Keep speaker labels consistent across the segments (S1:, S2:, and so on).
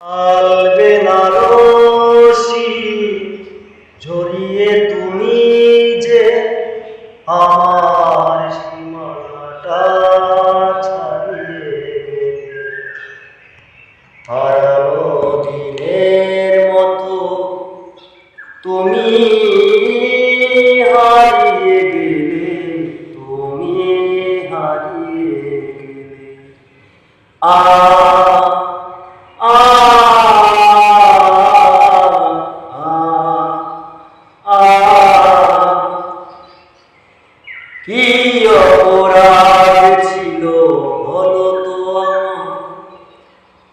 S1: আল বেনারসি ঝরিয়ে তুমি যে আমার সীমানাটা ছাড়িয়ে গেলে, হারানো দিনের মতো তুমি হারিয়ে গেলে, তুমি হারিয়ে গেলে। আ আ কি অপরাধ ছিল বলো তো আমার,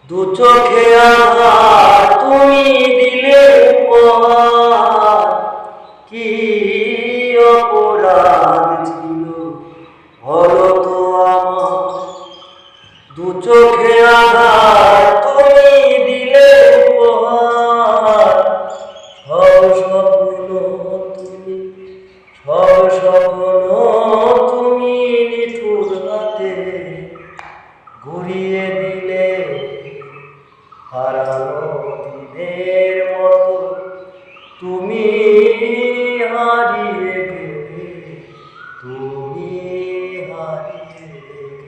S1: দু চোখে আঘাত তুমি দিলে উপহার। কি অপরাধ ছিল বলো তো আমার, দু চোখে আঘাত তুমি দিলে উপহার। সব স্বপ্ন তুমি, সব স্বপ্ন তুমি নিঠুর হাতে ঘুরিয়ে দিলে, হারানো দিনের মতো তুমি হারিয়ে গেলে, তুমি হারিয়ে গেলে।